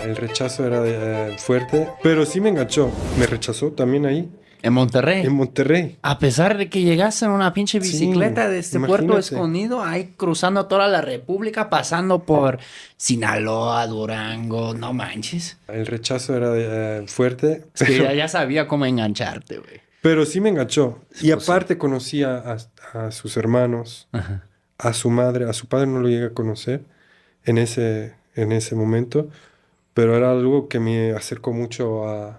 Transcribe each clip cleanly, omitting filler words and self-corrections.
El rechazo era fuerte, pero sí me enganchó. Me rechazó también ahí, En Monterrey. en Monterrey. A pesar de que llegaste en una pinche Sí, bicicleta de este Puerto imagínate. Escondido, ahí cruzando toda la República, pasando por Sinaloa, Durango, no manches. El rechazo era fuerte, Es que ya sabía cómo engancharte, güey. pero sí me enganchó. Y Pues sí. aparte conocía a sus hermanos, Ajá. a su madre, a su padre no lo llegué a conocer en ese momento, pero era algo que me acercó mucho a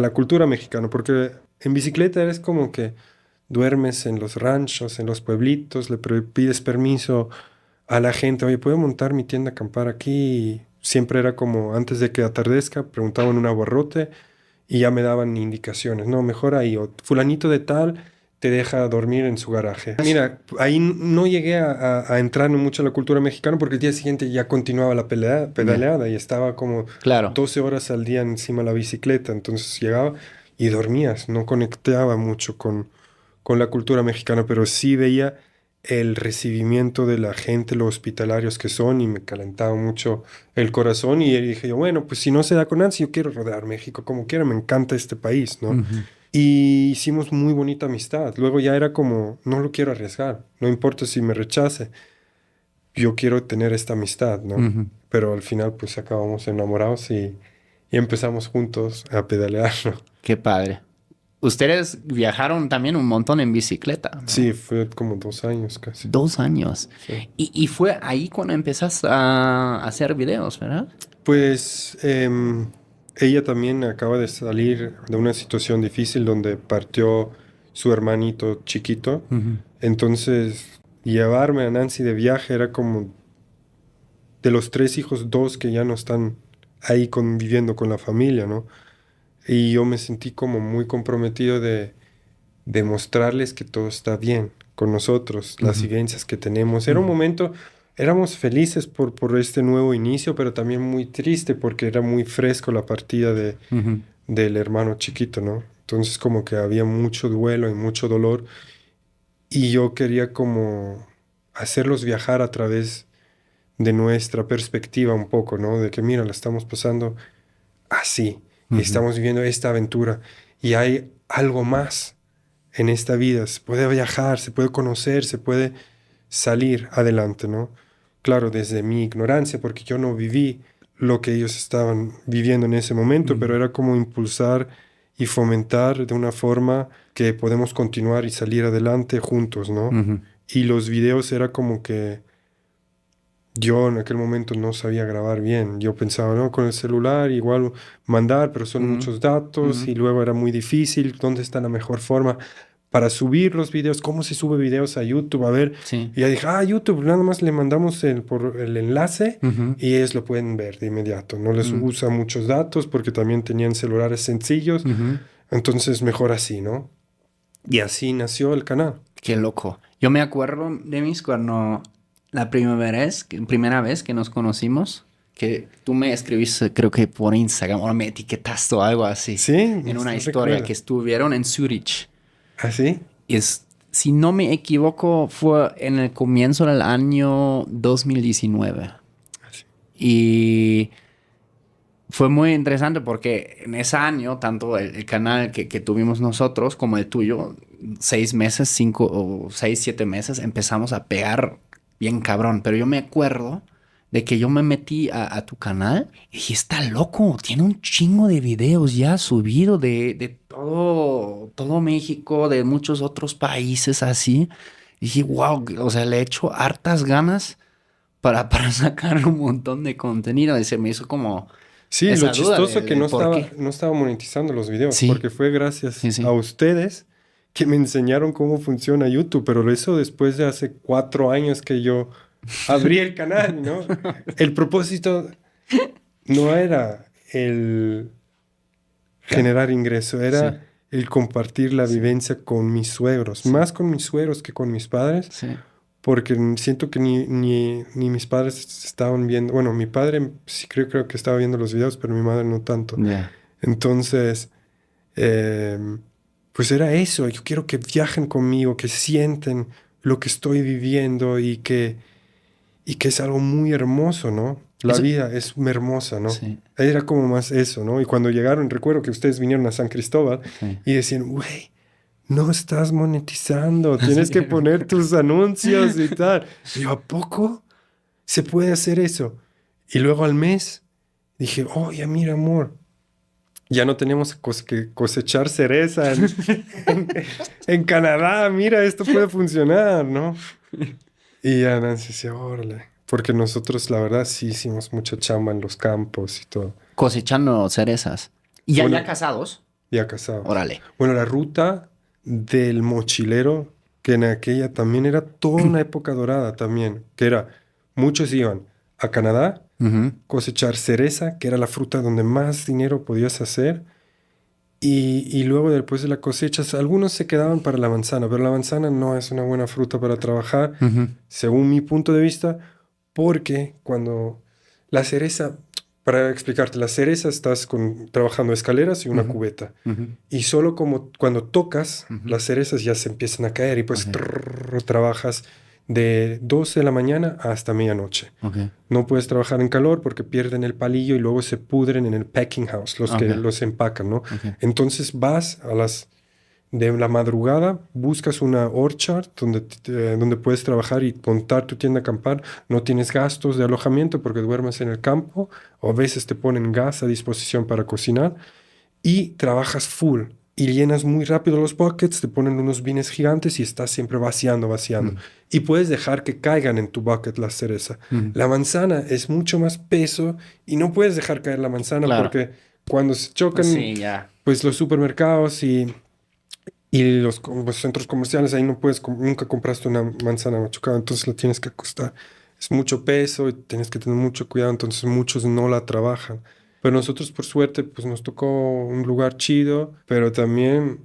la cultura mexicana, porque en bicicleta eres como que duermes en los ranchos, en los pueblitos, pides permiso a la gente, oye, ¿puedo montar mi tienda a acampar aquí? Y siempre era como antes de que atardezca, preguntaban un abarrote y ya me daban indicaciones, no, mejor ahí, o fulanito de tal te deja dormir en su garaje. Mira, ahí no llegué a entrar mucho en la cultura mexicana porque el día siguiente ya continuaba la Ya. pedaleada y estaba como Claro. 12 horas al día encima de la bicicleta, entonces llegaba y dormías, no conectaba mucho con la cultura mexicana, pero sí veía el recibimiento de la gente, los hospitalarios que son, y me calentaba mucho el corazón. Y dije yo, bueno, pues si no se da con Nancy, yo quiero rodear México como quiera, me encanta este país, ¿no? Ujú. Y hicimos muy bonita amistad. Luego ya era como, no lo quiero arriesgar, no importa si me rechace, yo quiero tener esta amistad, ¿no? Ujú. Pero al final pues acabamos enamorados y empezamos juntos a pedalear, ¿no? Qué padre. Ustedes viajaron también un montón en bicicleta, ¿no? Sí, fue como 2 años casi. 2 años. Sí. Y fue ahí cuando empezaste a hacer videos, ¿verdad? Pues ella también acaba de salir de una situación difícil donde partió su hermanito chiquito. Ujú. Entonces, llevarme a Nancy de viaje era como de los 3 hijos, dos que ya no están ahí conviviendo con la familia, ¿no? Y yo me sentí como muy comprometido de mostrarles que todo está bien con nosotros, las Ujú. vivencias que tenemos. Era un Ujú. momento, éramos felices por este nuevo inicio, pero también muy triste porque era muy fresco la partida Ujú. del hermano chiquito, ¿no? Entonces como que había mucho duelo y mucho dolor y yo quería como hacerlos viajar a través de nuestra perspectiva un poco, ¿no? De que mira, la estamos pasando así y Ujú. estamos viviendo esta aventura y hay algo más en esta vida. Se puede viajar, se puede conocer, se puede salir adelante, ¿no? Claro, desde mi ignorancia, porque yo no viví lo que ellos estaban viviendo en ese momento, pero Ujú. era como impulsar y fomentar de una forma que podemos continuar y salir adelante juntos, ¿no? Ujú. Y los videos era como que yo en aquel momento no sabía grabar bien. Yo pensaba, no, con el celular igual mandar, pero son Ujú. muchos datos Ujú. y luego era muy difícil. ¿Dónde está la mejor forma para subir los videos? ¿Cómo se sube videos a YouTube? A ver. Sí. Y ya dije, YouTube, nada más le mandamos por el enlace Ujú. y ellos lo pueden ver de inmediato. No les Ujú. usa muchos datos porque también tenían celulares sencillos. Ujú. Entonces mejor así, ¿no? Y así nació el canal. Qué loco. Yo me acuerdo de mis cuando la primera vez que nos conocimos, que tú me escribiste, creo que por Instagram, o me etiquetaste o algo así, Sí, en una no historia que recuerdo. estuvieron en Zurich. ¿Así? Y si no me equivoco, fue en el comienzo del año 2019. Así. Y fue muy interesante porque en ese año, tanto el canal que tuvimos nosotros como el tuyo, 6 meses, 5 o 6, 7 meses, empezamos a pegar bien cabrón. Pero yo me acuerdo de que yo me metí a tu canal y dije, está loco, tiene un chingo de videos ya subido de todo México, de muchos otros países así. Y dije, wow, o sea, le he hecho hartas ganas para sacar un montón de contenido. Y se me hizo como Sí, lo esa duda chistoso que del por qué. no estaba monetizando los videos, Sí, porque fue gracias sí, a sí. ustedes que me enseñaron cómo funciona YouTube, pero eso después de hace 4 años que yo abrí el canal, ¿no? El propósito no era el Claro. generar ingreso, Sí, era el compartir la sí, vivencia con mis suegros, sí, más con mis suegros que con mis padres, sí. porque siento que ni mis padres estaban viendo, bueno, mi padre sí creo que estaba viendo los videos, pero mi madre no tanto. Ya. Entonces, em, pues era eso, yo quiero que viajen conmigo, que sienten lo que estoy viviendo y que es algo muy hermoso, ¿no? La vida es hermosa, ¿no? Sí. Era como más eso, ¿no? Y cuando llegaron, recuerdo que ustedes vinieron a San Cristóbal Sí. y decían, güey, no estás monetizando, tienes que poner tus anuncios y tal. Y yo, ¿a poco se puede hacer eso? Y luego al mes dije, oye, mira, amor, ya no tenemos que cosechar cereza en, en Canadá, mira, esto puede funcionar, ¿no? Y ya Nancy decía, órale, porque nosotros la verdad sí hicimos mucha chamba en los campos y todo. Cosechando cerezas. ¿Y Bueno, ya casados? ya casados. Órale. Bueno, la ruta del mochilero, que en aquella también era toda una época dorada también, que era, muchos iban a Canadá, Ujú. cosechar cereza, que era la fruta donde más dinero podías hacer, y luego después de la cosecha, algunos se quedaban para la manzana, pero la manzana no es una buena fruta para trabajar, Ujú. según mi punto de vista, porque cuando la cereza, para explicarte, la cereza estás trabajando escaleras y una Ujú. cubeta. Ujú. Y solo como cuando tocas, Ujú. las cerezas ya se empiezan a caer y pues Ok. trabajas de 12 de la mañana hasta medianoche. Ok. No puedes trabajar en calor porque pierden el palillo y luego se pudren en el packing house, los que Ok. los empacan, ¿no? Ok. Entonces vas a las de la madrugada, buscas una orchard donde puedes trabajar y montar tu tienda a acampar. No tienes gastos de alojamiento porque duermes en el campo, o a veces te ponen gas a disposición para cocinar y trabajas full y llenas muy rápido los buckets, te ponen unos bines gigantes y estás siempre vaciando, vaciando. Ujú. Y puedes dejar que caigan en tu bucket la cereza. Ujú. La manzana es mucho más peso y no puedes dejar caer la manzana Claro. porque cuando se chocan, Sí, ya. pues los supermercados y los centros comerciales, ahí no puedes, nunca compraste una manzana machucada, entonces la tienes que acostar. Es mucho peso y tienes que tener mucho cuidado, entonces muchos no la trabajan. Pero nosotros, por suerte, pues nos tocó un lugar chido, pero también,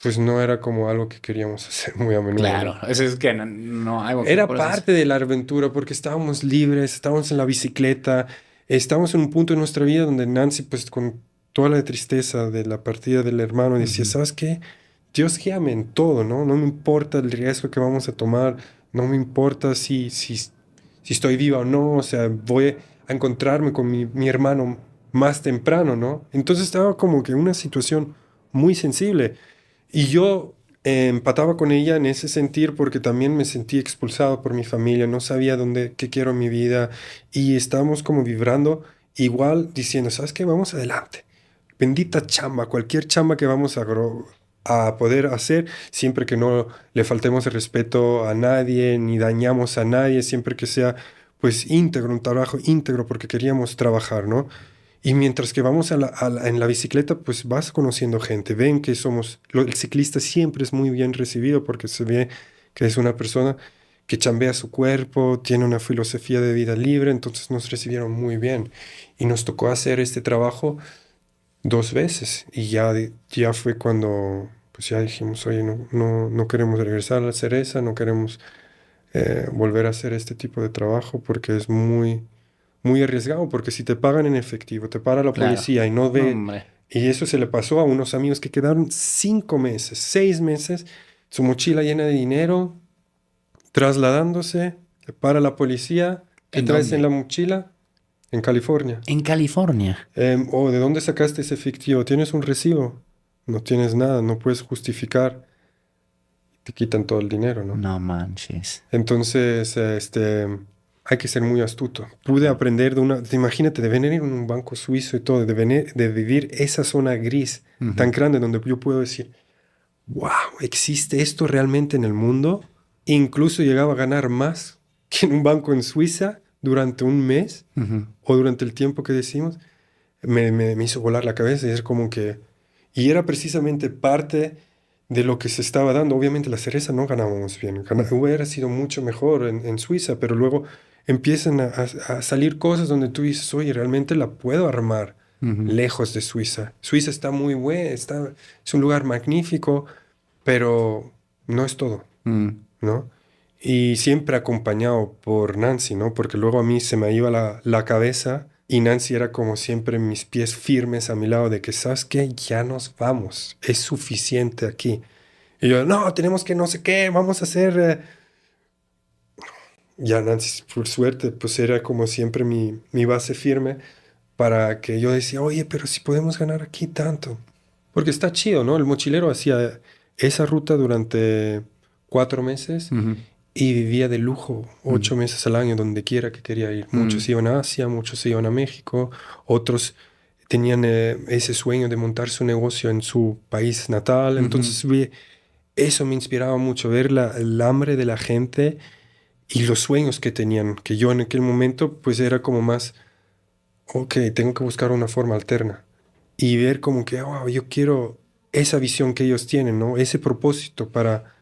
pues no era como algo que queríamos hacer muy a menudo, Claro. ¿no? Eso es que no hay que Era por eso parte de la aventura porque estábamos libres, estábamos en la bicicleta, estábamos en un punto de nuestra vida donde Nancy, pues con toda la tristeza de la partida del hermano, decía, Ujú. ¿sabes qué? Dios guíame en todo, ¿no? No me importa el riesgo que vamos a tomar, no me importa si estoy viva o no, o sea, voy a encontrarme con mi hermano más temprano, ¿no? Entonces estaba como que en una situación muy sensible. Y yo empataba con ella en ese sentir porque también me sentí expulsado por mi familia, no sabía dónde, qué quiero en mi vida y estábamos como vibrando igual diciendo, ¿sabes qué? Vamos adelante. Bendita chamba, cualquier chamba que vamos a poder hacer, siempre que no le faltemos el respeto a nadie, ni dañamos a nadie, siempre que sea pues íntegro, un trabajo íntegro porque queríamos trabajar, ¿no? Y mientras que vamos en la bicicleta, pues vas conociendo gente. Ven que el ciclista siempre es muy bien recibido porque se ve que es una persona que chambea su cuerpo, tiene una filosofía de vida libre, entonces nos recibieron muy bien. Y nos tocó hacer este trabajo 2 veces. Y ya fue cuando, pues ya dijimos, oye, no queremos regresar a la cereza, no queremos volver a hacer este tipo de trabajo porque es muy arriesgado, porque si te pagan en efectivo, te para la Claro. policía y no No, ve, hombre. y eso se le pasó a unos amigos que quedaron 5 meses, 6 meses, su mochila llena de dinero, trasladándose, te para la policía, ¿qué ¿En traes en dónde? la mochila? En California. En California. ¿O de dónde sacaste ese efectivo? ¿Tienes un recibo? No tienes nada, no puedes justificar, te quitan todo el dinero, ¿no? No manches. Entonces, hay que ser muy astuto. Pude aprender imagínate, de venir en un banco suizo y todo, de vivir esa zona gris tan Ujú. grande donde yo puedo decir, wow, ¿existe esto realmente en el mundo? Incluso llegaba a ganar más que en un banco en Suiza durante un mes Ujú. o durante el tiempo que decimos. Me hizo volar la cabeza y es como que... Y era precisamente parte de lo que se estaba dando. Obviamente la cereza no ganábamos bien. Hubiera sido mucho mejor en Suiza, pero luego empiezan a salir cosas donde tú dices, oye, realmente la puedo armar Ujú. lejos de Suiza. Suiza está muy buena, es un lugar magnífico, pero no es todo, Mm. ¿no? Y siempre acompañado por Nancy, ¿no? Porque luego a mí se me iba la cabeza y Nancy era como siempre mis pies firmes a mi lado de que, ¿sabes qué? Ya nos vamos, es suficiente aquí. Y yo, no, tenemos que no sé qué, vamos a hacer... ya Nancy, por suerte, pues era como siempre mi base firme para que yo decía, oye, pero si podemos ganar aquí tanto. Porque está chido, ¿no? El mochilero hacía esa ruta durante 4 meses Ujú, y vivía de lujo ujú, 8 meses al año, donde quiera que quería ir. ujú, Muchos iban a Asia, muchos se iban a México, otros tenían ese sueño de montar su negocio en su país natal. ujú. Entonces, eso me inspiraba mucho, ver el hambre de la gente y los sueños que tenían, que yo en aquel momento pues era como más, ok, tengo que buscar una forma alterna y ver como que, wow, yo quiero esa visión que ellos tienen, ¿no? Ese propósito para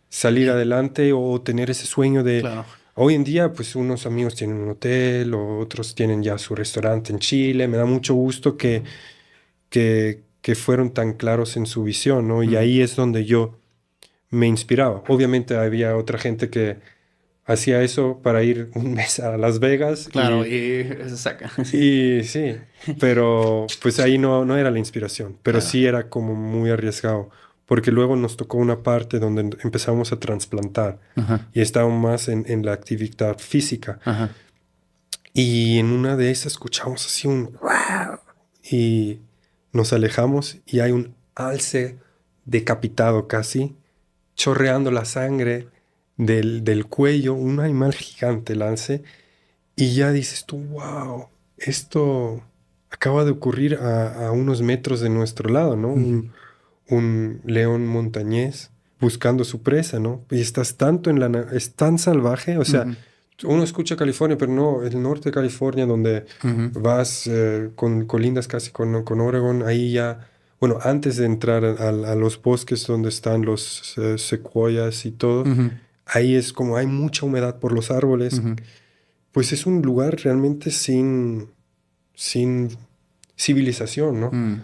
salir Y, adelante o tener ese sueño de... claro. Hoy en día, pues unos amigos tienen un hotel o otros tienen ya su restaurante en Chile. Me da mucho gusto que fueron tan claros en su visión, ¿no? Y Mm. ahí es donde yo me inspiraba. Obviamente había otra gente que hacía eso para ir un mes a Las Vegas Claro, y se saca. Sí, y sí, pero pues ahí no era la inspiración, pero claro. sí era como muy arriesgado, porque luego nos tocó una parte donde empezamos a trasplantar Ajá, y estábamos más en la actividad física. ajá. Y en una de esas escuchamos así un "wow", y nos alejamos y hay un alce decapitado casi, chorreando la sangre del cuello, un animal gigante el alce, y ya dices tú, wow, esto acaba de ocurrir a unos metros de nuestro lado, ¿no? Ujú, Un león montañés buscando su presa, ¿no? Y estás tanto es tan salvaje, o sea, ujú, uno escucha California, pero no, el norte de California, donde ujú, vas con colindas casi con Oregon, ahí ya, bueno, antes de entrar a los bosques donde están los secuoyas y todo, ujú, ahí es como hay mucha humedad por los árboles, ujú, pues es un lugar realmente sin civilización, ¿no? mm.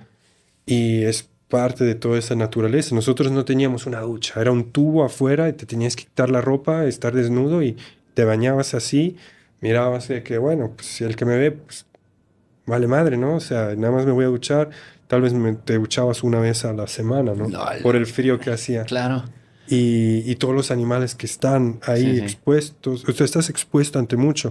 Y es parte de toda esa naturaleza. Nosotros no teníamos una ducha, era un tubo afuera y te tenías que quitar la ropa, estar desnudo y te bañabas así, mirabas de que, bueno, pues si el que me ve, pues vale madre, ¿no? O sea, nada más me voy a duchar, tal vez te duchabas una vez a la semana, ¿no? LOL. Por el frío que hacía. Claro. Y todos los animales que están Sí, ahí sí. expuestos, o sea, estás expuesto ante mucho.